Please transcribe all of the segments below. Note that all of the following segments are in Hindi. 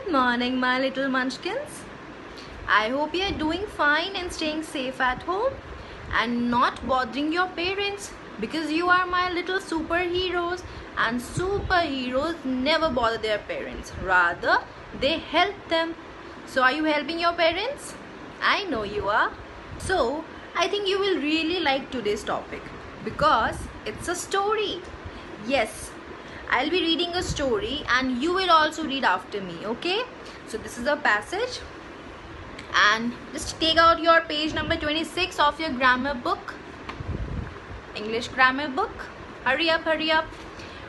Good morning, my little munchkins. I hope you are doing fine and staying safe at home and not bothering your parents because you are my little superheroes, and superheroes never bother their parents. Rather, they help them. So, are you helping your parents? I know you are. So, I think you will really like today's topic because it's a story. Yes, I'll be reading a story and you will also read after me, okay? So this is a passage, and just take out your page number 26 of your grammar book, English grammar book. Hurry up, hurry up.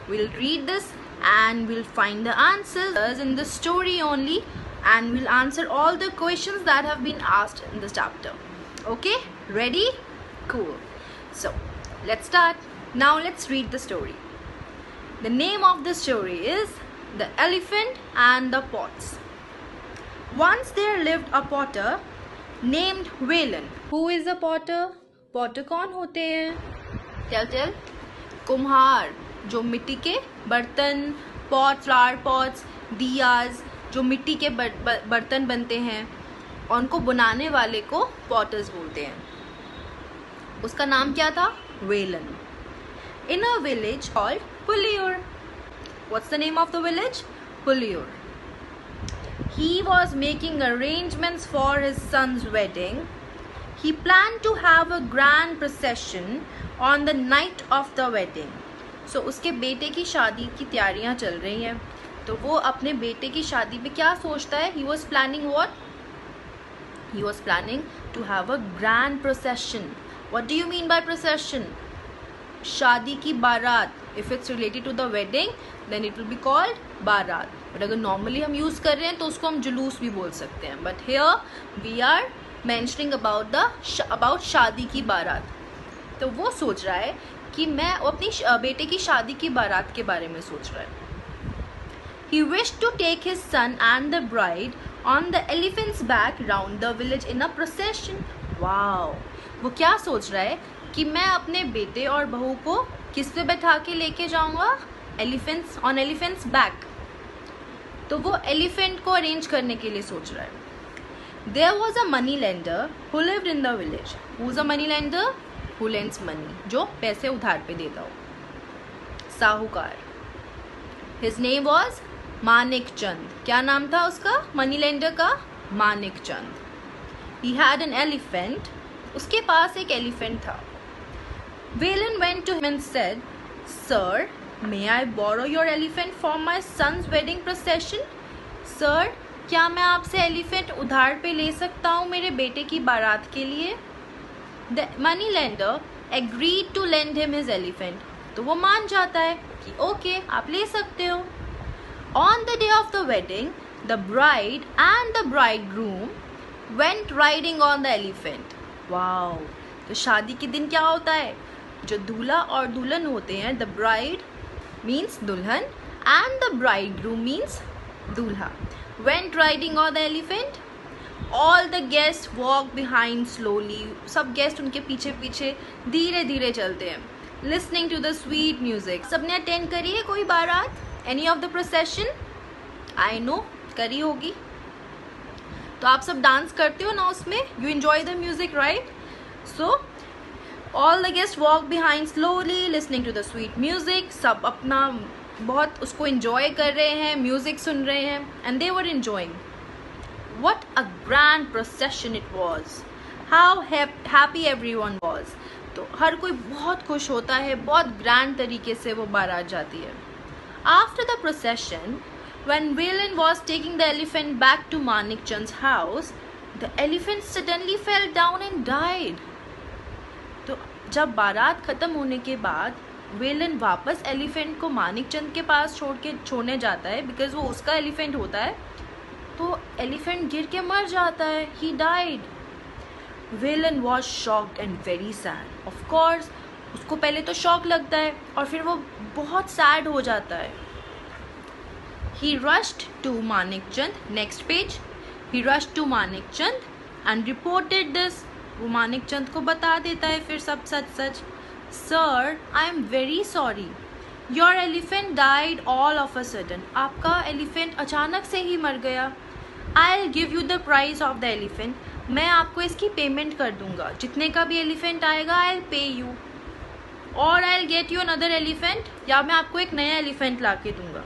We'll read this and we'll find the answers in the story only, and we'll answer all the questions that have been asked in this chapter. Okay, ready? Cool. So let's start. Now let's read the story. The name of the story is The Elephant and the Pots. Once there lived a potter named Valen. Who is a potter? Potter कौन होते हैं? Tell. कुम्हार, जो मिट्टी के बर्तन, पॉट, फ्लावर पॉट्स, दियाज, जो मिट्टी के बर्तन बनते हैं, और उनको बनाने वाले को पॉटर्स बोलते हैं. उसका नाम क्या था? Velan. In a village called Pullur. What's the name of the village? Pullur. He was making arrangements for his son's wedding. He planned to have a grand procession on the night of the wedding. So उसके बेटे की शादी की तैयारियां चल रही हैं. तो वो अपने बेटे की शादी पे क्या सोचता है? He was planning what? He was planning to have a grand procession. What do you mean by procession? शादी की बारात. If it's related to the wedding, then it will be called बारात. But अगर normally हम use कर रहे हैं तो उसको हम जुलूस भी बोल सकते हैं. But here we are mentioning about शादी की बारात. तो वो सोच रहा है कि मैं अपनी बेटे की शादी की बारात के बारे में सोच रहा है. He wished to take his son and the bride on the elephant's back round the village in a procession. Wow! वो क्या सोच रहा है कि मैं अपने बेटे और बहू को किस पे बैठा के लेके जाऊंगा? Elephants back. तो वो एलिफेंट को अरेंज करने के लिए सोच रहा है. There was a money lender who lived in the village. Who's a money lender? Who lends money? जो पैसे उधार पे देता हो. साहूकार. His name was मानिक चंद. क्या नाम था उसका? मनी लेंडर का? मानिक चंद. He had an elephant. उसके पास एक एलिफेंट था. Valen went to him and said, Sir, may I borrow your elephant for my son's wedding procession? Sir, क्या मैं आपसे एलिफेंट उधार पे ले सकता हूँ मेरे बेटे की बारात के लिए? The money lender agreed to lend him his elephant. तो वो मान जाता है कि ओके, आप ले सकते हो. On the day of the wedding, the bride and the bridegroom went riding on the elephant. Wow! तो शादी के दिन क्या होता है? जो दूल्हा और दुल्हन होते हैं, the bride means दुल्हन and the bridegroom means दूल्हा, went riding on the elephant. All the guests walked behind slowly. सब गेस्ट उनके पीछे पीछे धीरे धीरे चलते हैं. Listening to the sweet music. सबने अटेंड करी है कोई बारात? Any of the procession? I know, करी होगी. तो आप सब डांस करते हो ना उसमें? You enjoy the music, right? So all the guests walk behind slowly, listening to the sweet music. सब अपना बहुत उसको enjoy कर रहे हैं, music सुन रहे हैं, and they were enjoying. What a grand procession it was. How happy everyone was. तो हर कोई बहुत खुश होता है, बहुत grand तरीके से वो बारात जाती है. After the procession, when Valen was taking the elephant back to Manik Chand's house, the elephant suddenly fell down and died. तो जब बारात खत्म होने के बाद वेलन वापस एलिफेंट को मानिक चंद के पास छोड़ने जाता है, बिकॉज वो उसका एलिफेंट होता है. तो एलिफेंट गिर के मर जाता है. He died. Velan was shocked and very sad. Of course, उसको पहले तो शॉक लगता है और फिर वो बहुत सैड हो जाता है. He rushed to Manik Chand. Next page. He rushed to Manik Chand and reported this. वो मानिक चंद को बता देता है फिर सब सच. Sir, I am very sorry. Your elephant died all of a sudden, आपका एलिफेंट अचानक से ही मर गया. I will give you the price of the elephant, मैं आपको इसकी पेमेंट कर दूंगा, जितने का भी एलिफेंट आएगा आई विल पे यू. और I will get you another elephant, या मैं आपको एक नया एलिफेंट ला के दूंगा.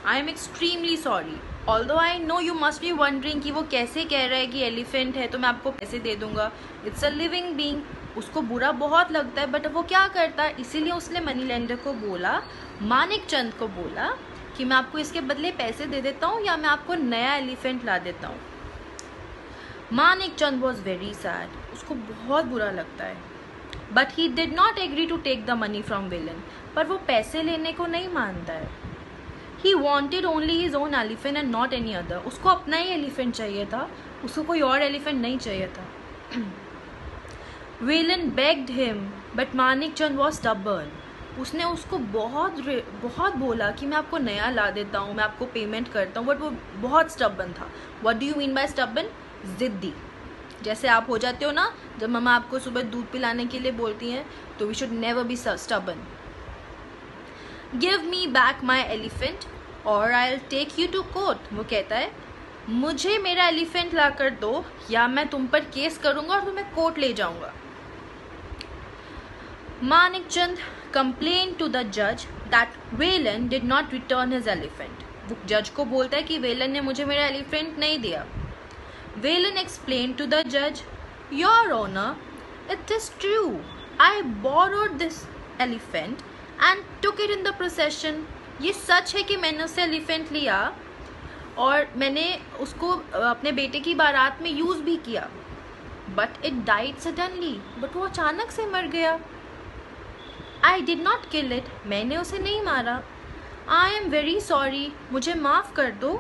I am extremely sorry. Although I know you must be wondering कि वो कैसे कह रहा है कि एलिफेंट है तो मैं आपको पैसे दे दूंगा. It's a living being. उसको बुरा बहुत लगता है, बट वो क्या करता है, इसीलिए उसने मनी लेंडर को बोला, मानिक चंद को बोला कि मैं आपको इसके बदले पैसे दे देता हूँ या मैं आपको नया एलिफेंट ला देता हूँ. Manik Chand was very sad, उसको बहुत बुरा लगता है. But he did not agree to take the money from Valen, पर वो पैसे लेने को नहीं मानता है. He wanted only his own elephant and not any other. उसको अपना ही एलिफेंट चाहिए था, उसको कोई और एलिफेंट नहीं चाहिए था. Villain bagged him but Manik Chand was stubborn. उसने उसको बहुत बोला कि मैं आपको नया ला देता हूँ, मैं आपको पेमेंट करता हूँ, बट वो बहुत स्टबर्न था. What do you mean by stubborn? जिद्दी. जैसे आप हो जाते हो ना जब मम्मा आपको सुबह दूध पिलाने के लिए बोलती हैं, तो we should never be stubborn. Give me back my elephant और I will take you to court. वो कहता है मुझे मेरा एलिफेंट ला कर दो या मैं तुम पर केस करूंगा और तुम्हें कोर्ट ले जाऊंगा. मानिक चंद complained to the judge that Valen did not return his elephant. वो जज को बोलता है कि वेलन ने मुझे मेरा एलिफेंट नहीं दिया. Valen explained to the judge, Your Honor, it is true. I borrowed this elephant and took it in the procession. ये सच है कि मैंने उससे एलिफेंट लिया और मैंने उसको अपने बेटे की बारात में यूज़ भी किया. But it died suddenly. But वो अचानक से मर गया. I did not kill it. मैंने उसे नहीं मारा. I am very sorry. मुझे माफ़ कर दो.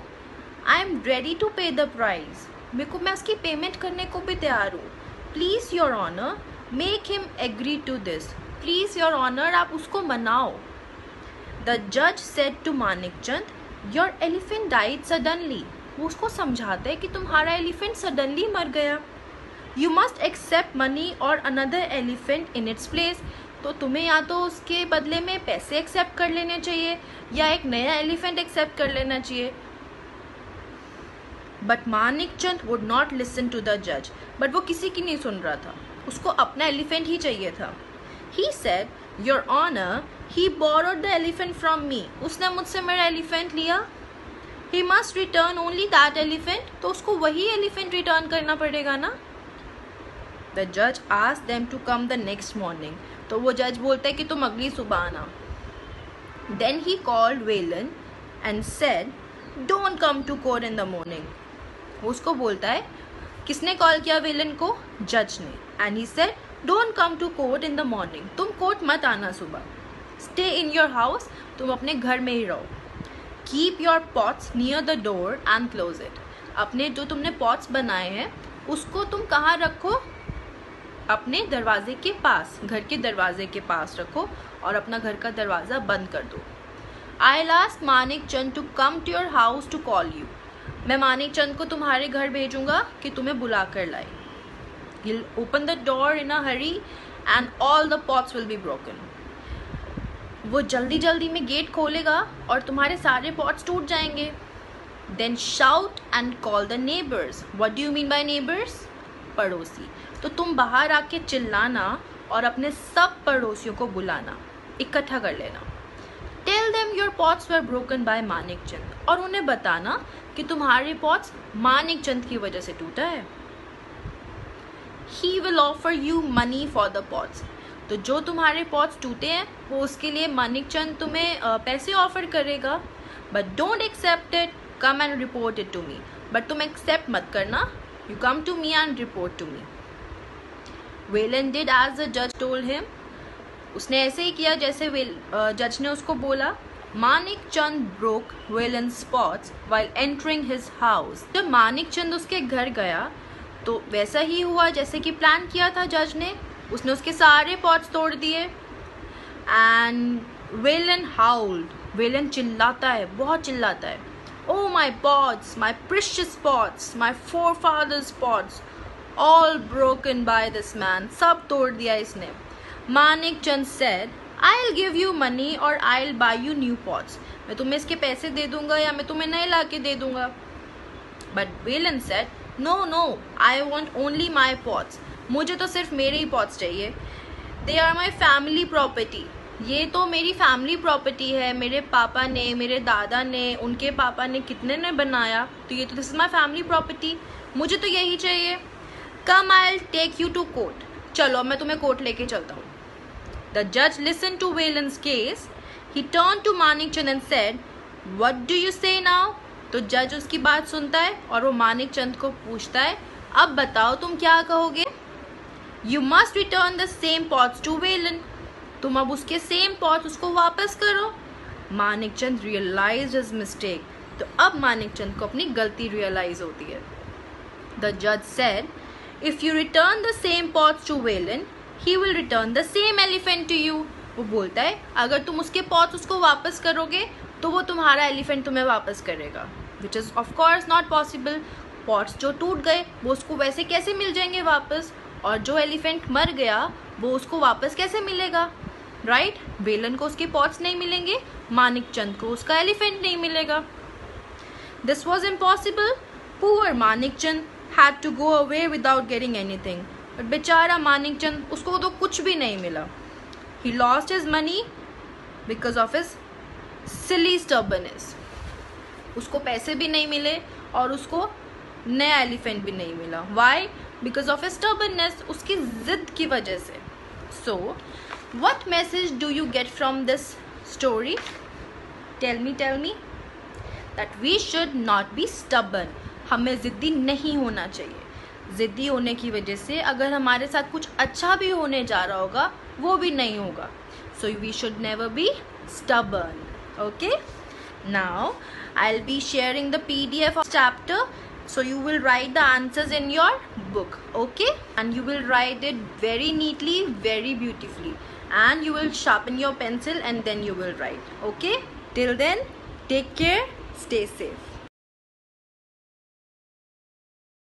I am ready to pay the price. मैं उसकी पेमेंट करने को भी तैयार हूँ. Please your honor, make him agree to this. Please your honor, आप उसको मनाओ. The judge said to Manik Chand, Your elephant died suddenly. वो उसको समझाता है कि तुम्हारा एलिफेंट सडनली मर गया. You must accept money or another elephant in its place. तो तुम्हें या तो उसके बदले में पैसे एक्सेप्ट कर लेने चाहिए या एक नया एलिफेंट एक्सेप्ट कर लेना चाहिए. But Manik Chand would not listen to the जज. बट वो किसी की नहीं सुन रहा था, उसको अपना एलिफेंट ही चाहिए था. He said, your honour, he borrowed the elephant from me. उसने मुझसे मेरा एलिफेंट लिया. He must return only that elephant. तो उसको वही एलिफेंट रिटर्न करना पड़ेगा ना. द जज asked them to come the next morning. तो वो जज बोलता है कि तुम अगली सुबह आना. Then he called Valen and said, don't come to court in the morning. वो उसको बोलता है, किसने कॉल किया वेलन को? जज ने. And he said, don't come to court in the morning. तुम कोर्ट मत आना सुबह. Stay in your house. तुम अपने घर में ही रहो. Keep your pots near the door and close it. अपने जो तुमने पॉट्स बनाए हैं उसको तुम कहाँ रखो? अपने दरवाजे के पास, घर के दरवाजे के पास रखो और अपना घर का दरवाज़ा बंद कर दो. I last Manik Chand to come to your house to call you. मैं मानिक चंद को तुम्हारे घर भेजूंगा कि तुम्हें बुला कर लाए. He'll open the door in a hurry and all the pots will be broken. वो जल्दी जल्दी में गेट खोलेगा और तुम्हारे सारे पॉट्स टूट जाएंगे. Then shout and call the neighbors. What do you mean by neighbors? पड़ोसी. तो तुम बाहर आके चिल्लाना और अपने सब पड़ोसियों को बुलाना, इकट्ठा कर लेना. Tell them your pots were broken by Manik Chand. और उन्हें बताना कि तुम्हारे पॉट्स मानिक चंद की वजह से टूटा है. He will offer you money for the pots. तो जो तुम्हारे पॉट्स टूटे हैं वो उसके लिए मानिक चंद तुम्हें पैसे ऑफर करेगा. But don't accept it. Come and report it to me. But तुम एक्सेप्ट मत करना. You come to me and report to me. Valen did as the judge told him. उसने ऐसे ही किया जैसे जज ने उसको बोला. मानिक चंद broke Valen's pots while entering his house. जब मानिक चंद उसके घर गया तो वैसा ही हुआ जैसे कि प्लान किया था जज ने. उसने उसके सारे पॉट्स तोड़ दिए. And Valen howled. Valen चिल्लाता है, बहुत चिल्लाता है. Oh my pots, my precious pots, my forefathers' pots, all broken by this man. सब तोड़ दिया इसने. मानिक चंद said, I'll give you money or I'll buy you new pots. मैं तुम्हें इसके पैसे दे दूंगा या मैं तुम्हें नए ला के दे दूंगा. But Valen said, no, I want only my pots. मुझे तो सिर्फ मेरे ही pots चाहिए. They are my family property. ये तो मेरी फैमिली प्रॉपर्टी है. मेरे पापा ने, मेरे दादा ने, उनके पापा ने, कितने ने बनाया, तो ये तो this is my family property. मुझे तो यही चाहिए. Come I will take you to court. चलो मैं तुम्हें कोर्ट लेके चलता हूँ. द जज listen to Velan's case. He turn to Manikchand and said, what do you say now. तो जज उसकी बात सुनता है और वो मानिकचंद को पूछता है, अब बताओ तुम क्या कहोगे. You must return the same pots to Valen. तुम अब उसके सेम पॉट्स उसको वापस करो. Manikchand realised his mistake. तो अब मानिकचंद को अपनी गलती रियलाइज होती है. द जज said, if you return the same pots to Valen, he will return the same elephant to you. वो बोलता है अगर तुम उसके पॉट्स उसको वापस करोगे तो वो तुम्हारा एलिफेंट तुम्हें वापस करेगा, which is of course not possible. Pots जो टूट गए वो उसको वैसे कैसे मिल जाएंगे वापस, और जो एलिफेंट मर गया वो उसको वापस कैसे मिलेगा, राइट. वेलन को उसके पॉट्स नहीं मिलेंगे, मानिकचंद को उसका एलिफेंट नहीं मिलेगा. This was impossible. Poor Manikchand had to go away without getting anything. But बेचारा मानिकचंद, उसको तो कुछ भी नहीं मिला. He lost his money because of his silly stubbornness. उसको पैसे भी नहीं मिले और उसको नया एलिफेंट भी नहीं मिला. Why? Because of his stubbornness. उसकी जिद की वजह से. सो what message do you get from this story? Tell me that we should not be stubborn. हमें ज़िद्दी नहीं होना चाहिए. ज़िद्दी होने की वजह से अगर हमारे साथ कुछ अच्छा भी होने जा रहा होगा वो भी नहीं होगा. So we should never be stubborn. Okay? Now I'll be sharing the PDF of chapter. So you will write the answers in your book. Okay? And you will write it very neatly, very beautifully. And you will sharpen your pencil and then you will write. Okay? Till then, take care, stay safe.